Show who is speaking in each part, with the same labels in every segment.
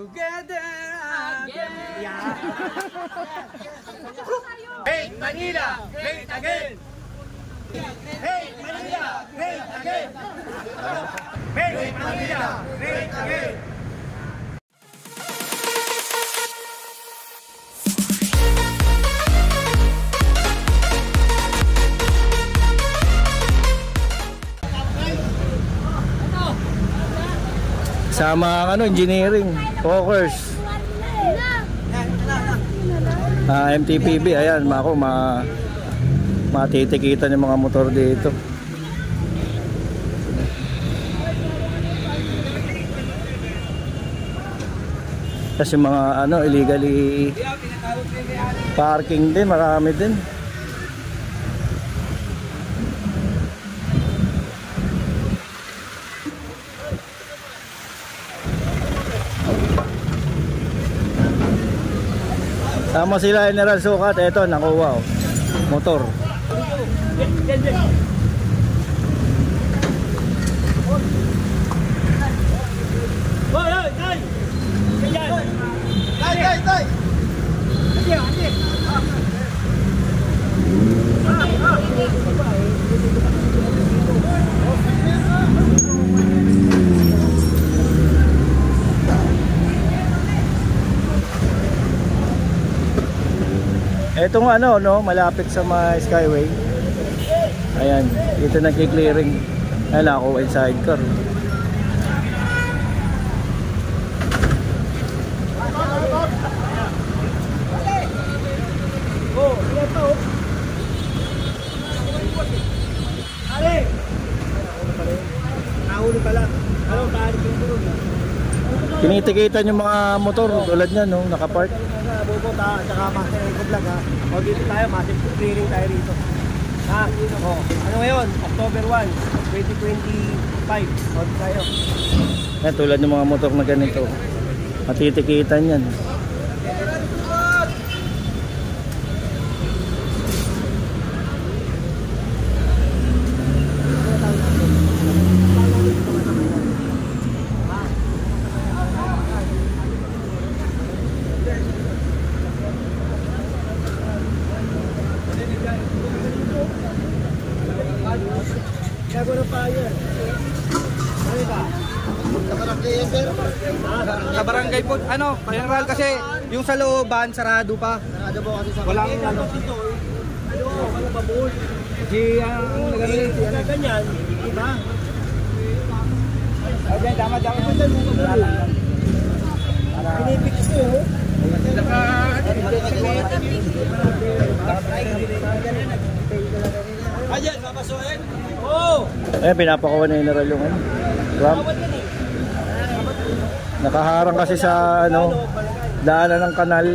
Speaker 1: together again. Yeah.
Speaker 2: Hey Manila, great again. Hey Manila, great again. Hey Manila, great again.
Speaker 3: Sama ang engineering, focus. MTPB, ayan, matitikitan yung mga motor dito. Kasi mga illegally parking din, marami din. Tama sila General Sukat, eto nakuha motor. Etong malapit sa mga Skyway. Ayan, dito nagki-clearing. Ayan ako yung sidecar. Tinitikitan yung mga motor tulad niyan, nakapark.
Speaker 2: Bubota at saka Master Eco Vlog ha. O dito tayo, massive clearing tayo rito. Ha? O, ano ngayon? October 1, 2025. O dito tayo.
Speaker 3: Yan, tulad ng mga motor na ganito. Matitikitan yan.
Speaker 1: Sa barangay po, general kasi yung sa looban sarado pa.
Speaker 2: Sarado po kasi sa
Speaker 1: walang
Speaker 2: baboy.
Speaker 1: Di ang nagagalit.
Speaker 2: Ganyan, diba?
Speaker 1: Okay, tama.
Speaker 2: Pinipix ko. Ayan, papasukin. Oh!
Speaker 3: Ayan, pinapakuha na General yung ramp. Nakaharang kasi sa daanan ng kanal.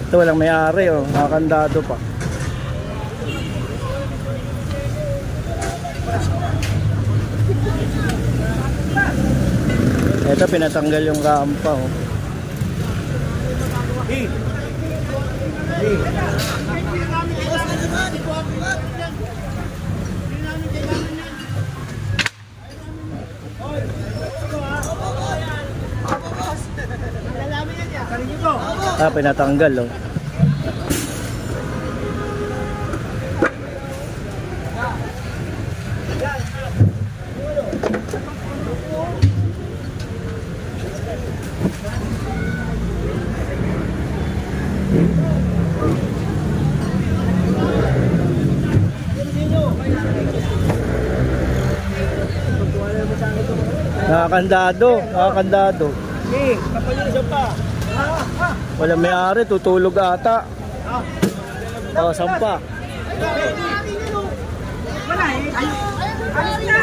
Speaker 3: Ito walang may-ari, nakakandado pa. Ito pinatanggal yung rampa. Pinatanggal Nakakandado. Wala may-ari, tutulog ata. Sampa.
Speaker 1: Wala ayos na.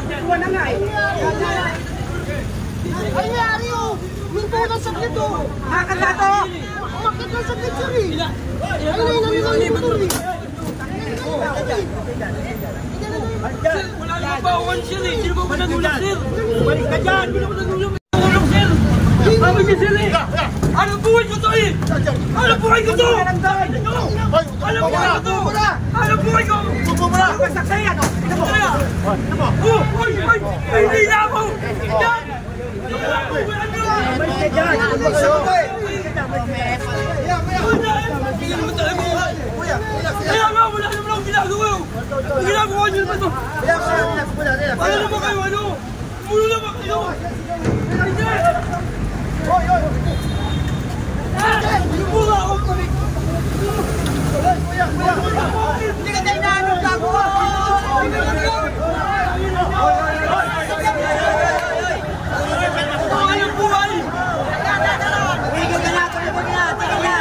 Speaker 1: Nakuha na nga
Speaker 4: Ay, may-ari Minto na sakit
Speaker 1: Nakakandado.
Speaker 4: Umakit na sakit sir Ay, nai motor
Speaker 5: Wala naman ba ako sir eh. Sino ba ko nagulak sir?
Speaker 2: Balik ka dyan!
Speaker 5: Hindi naman nagulak sir. Sabi niya sir eh. Ano buhay ko to eh? Ano buhay ko to? Ano buhay ko to? Ano buhay ko?
Speaker 2: Masaksay ano?
Speaker 5: Uy! Hindi na ako!
Speaker 2: Balik ka dyan!
Speaker 5: Kaya nga, wala naman akong ginagawa. Ang ginagawa niyo naman to. Ano naman kayo, ano? Mulo naman kayo. Mula ako palik.
Speaker 4: Hindi ka tayo na anong gagawa.
Speaker 5: Anong buhay?
Speaker 4: Tigil ka na, tigil na.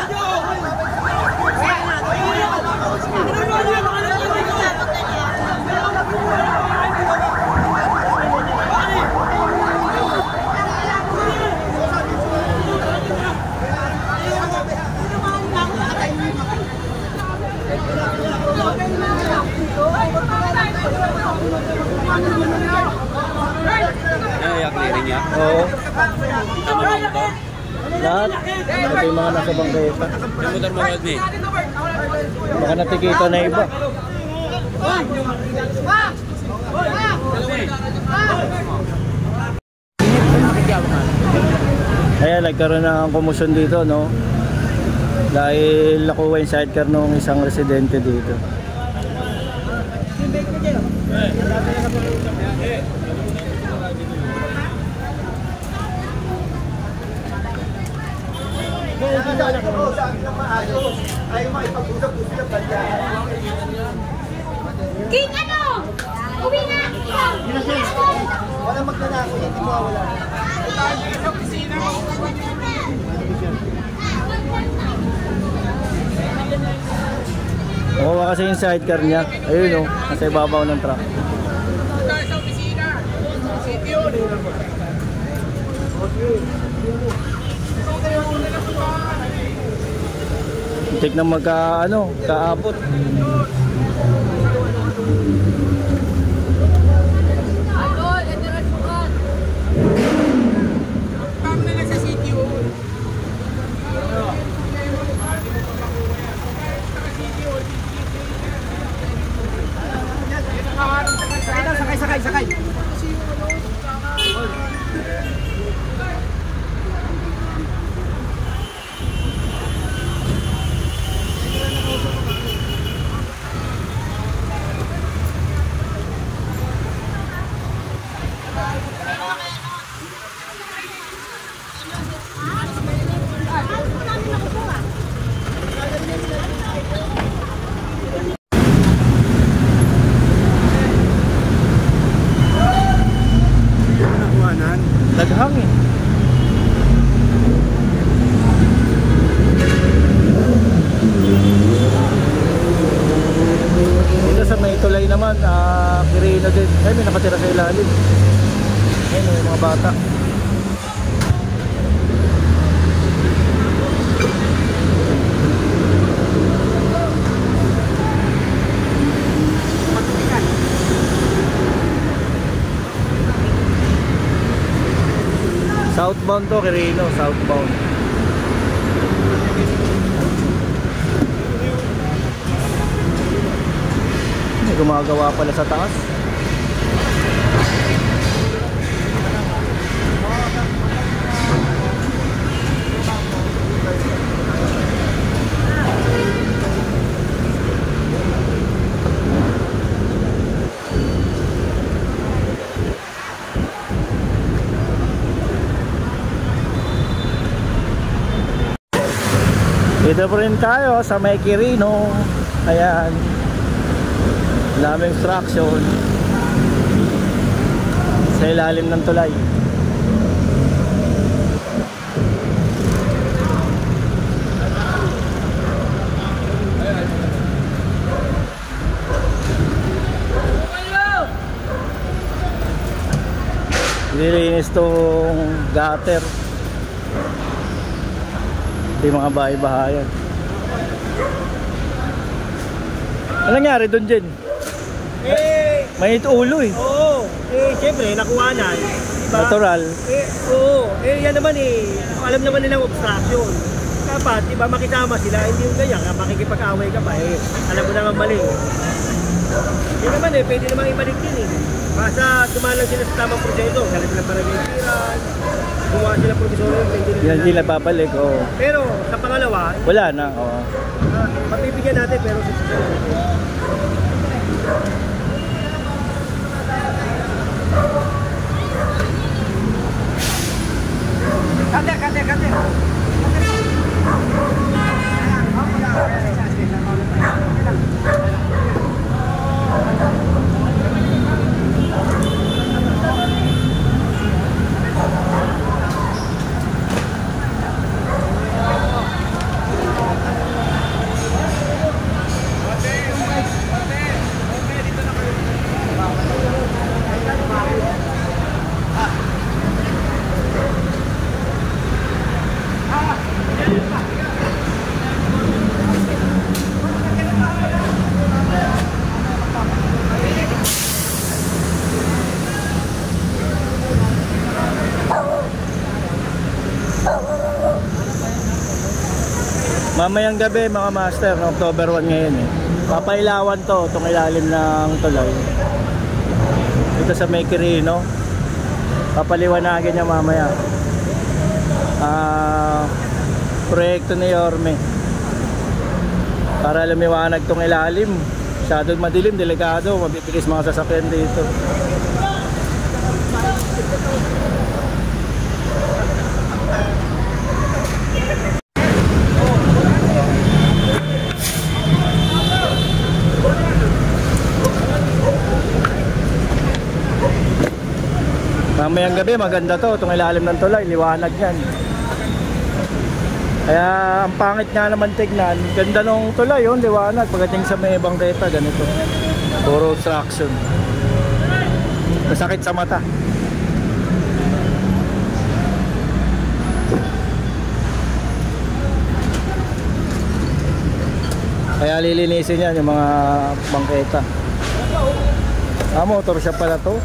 Speaker 1: Yung clearing niya.
Speaker 3: Oo.
Speaker 1: Tama naman to.
Speaker 3: Lahat. Ito yung mga nasa bangketa.
Speaker 1: Yung motor mo, Rodney.
Speaker 3: Baka natikita na iba. Ayan, nagkaroon ng komusyon dito, no? Dahil nakuha yung sidecar ng isang residente dito.
Speaker 6: King ano? Uwi na!
Speaker 2: Wala magnanako, hindi mo wala.
Speaker 3: Nakuha kasi yung sidecar niya. Ayun, no? Nasa ibabaw ng truck. Tignan kaabot.
Speaker 2: Sakay.
Speaker 3: Daghang eh. Dito sa may tulay naman, Quirino din. Ay, may nakatira sa ilalim. Ayun, yung mga bata. Southbound to, Quirino, southbound. May gumagawa pala sa taas. Dito pa rin tayo sa may Quirino. Ayan, daming traction sa ilalim ng tulay. Nilinis tong gutter. Ito yung mga bahay-bahayan. Anong nangyari doon, Jen? Mainit ulo eh.
Speaker 2: Oo. Siyempre, nakuha na. Diba?
Speaker 3: Natural.
Speaker 2: Oo. Yan naman alam naman nilang obstruction. Dapat, diba, makisama sila. Hindi yung ganyan. Makikipag-away ka pa alam mo naman mali. Yan naman pwede naman ibalik din Basta dumaan lang sila sa tamang proseso. Galing sila barangay-tiran. Gumawa sila provisorio.
Speaker 3: Yan sila babalik, oo.
Speaker 2: Pero sa pangalawa,
Speaker 3: Wala na, oo.
Speaker 2: mapipigyan natin pero sa susunod.
Speaker 4: Kate.
Speaker 3: Mamayang gabi mga master, no, October 1 ngayon Papailawan to, itong ilalim ng tulay. Ito sa May Quirino. Papaliwanagin niya mamaya. Proyekto ni Yorme. Para lumiwanag itong ilalim. Masyadong madilim, delikado, mabibilis mga sasakyan dito. Mamayang gabi maganda to, itong ilalim ng tulay, liwanag yan. Kaya ang pangit nga naman tignan, ganda nung tulay yun, liwanag. Pagdating sa may bangketa, ganito. Puro obstruction. Masakit sa mata. Kaya lilinisin yan yung mga bangketa. Motor shop pala to.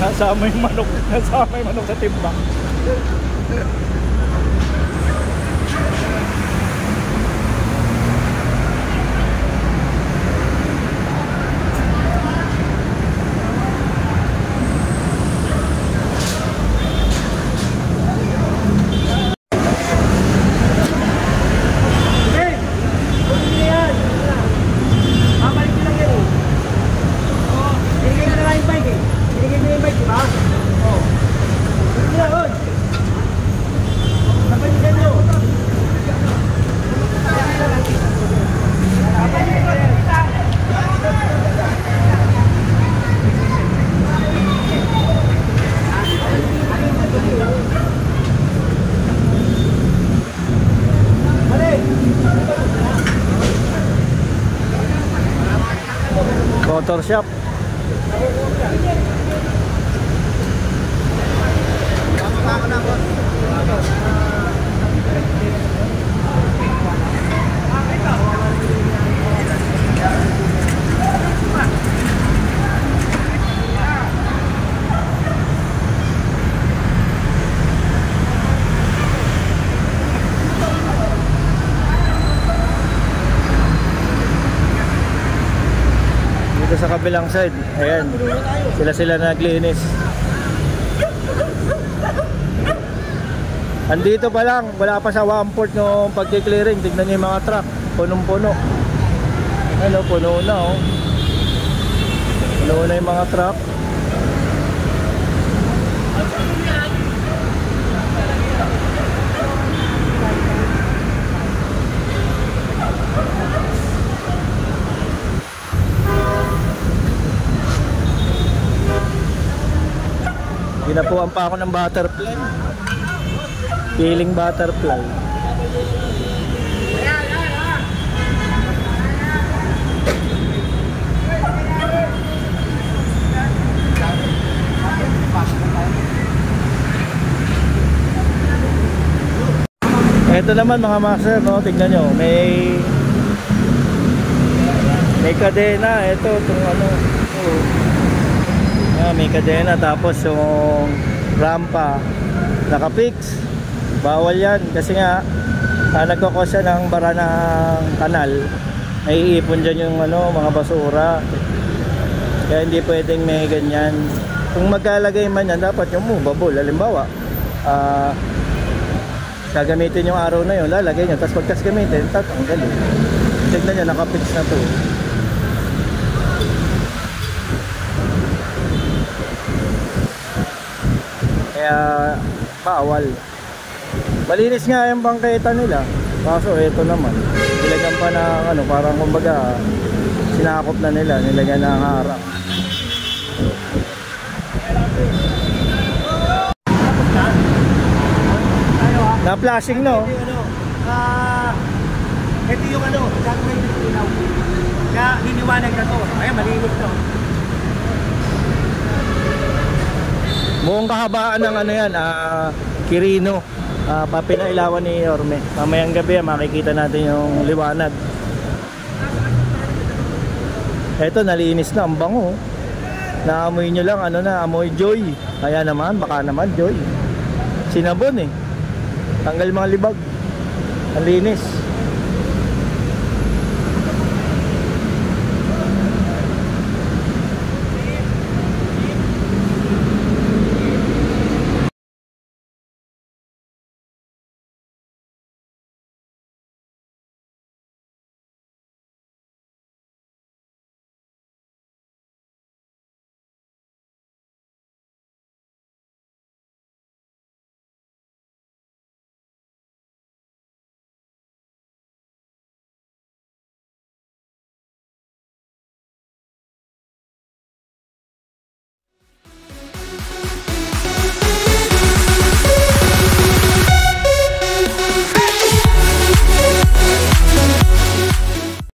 Speaker 3: Nasama yung manok sa timbang. Motor shop. Sa kabilang side, ayan, sila naglinis. Andito pa lang, wala pa sa 1/4 no pagki-clearing. Tignan niyo yung mga truck, punong-puno. Ano, puno na oh. Puno na yung mga truck. Ginapuan pa ako ng butterfly. Feeling butterfly. Ito naman mga master, no? Tignan nyo, may kadena. Ito, itong ano, may kadena. Tapos yung rampa nakapix. Bawal yan kasi nga nagkakos siya ng bara ng kanal. Naiipon dyan yung ano, mga basura. Kaya hindi pwedeng may ganyan. Kung maglalagay man yan, dapat yung movable. Halimbawa, gagamitin yung araw na yun, lalagay nyo, tapos pagkas gamitin, tatanggalin. Tignan nyo, nakapix na to. Kaya bawal. Malinis nga yung bangketa nila, kaso ito naman nilagyan pa ng ano, parang kumbaga sinakop na nila, nilagyan ng harang. Na flashing, no?
Speaker 2: Ito yung ano, gagawin yung ilaw. Kaya hiniwanag na to. Ayan, malinis to.
Speaker 3: Buong kahabaan ng ano yan, Quirino. Papinailawan ni Orme. Mamayang gabi makikita natin yung liwanag. Eto, nalinis na, ang bango. Naamoy nyo lang, ano na, amoy joy. Kaya naman, baka naman joy. Sinabon eh. Tanggal mga libag. Ang linis.